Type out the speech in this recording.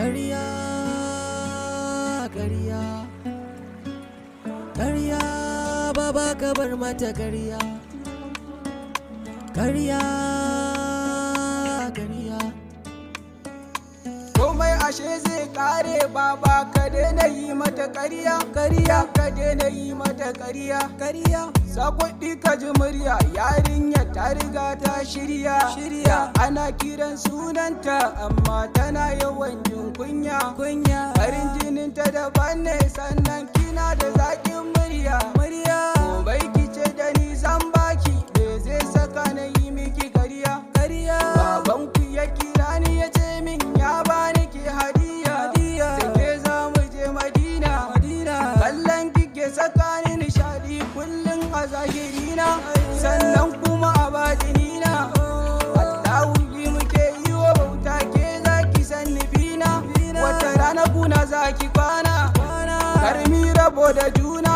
Ƙarya, ƙarya, ƙarya, baba ka bar mata ƙarya. Ƙarya, ƙarya. Komai ashe zai kare baba ka daina yi mata ƙarya. Ƙarya ka daina yi mata ƙarya. Ƙarya. Sa kuɗi ka ji murya yarinya ta riga ta shirya. Ana kiran sunanta amma tana yawan jin kunya. Farin jinin ta daban ne sannan kina da zaƙin murya. Gobe ki ce da ni zan baki me zai saka na yi miki ƙarya. Babanku ya kira ni ya ce min ya bani ki hadiya. Da ke za mu je Madina. Kallon kike saka ni nishadi kullum a zahirina sannan kuma a batinina. Allahu bi muke yi wa bauta ke za ki san nufina. Wata rana kuna za ki kwana. Karmi rabo da juna.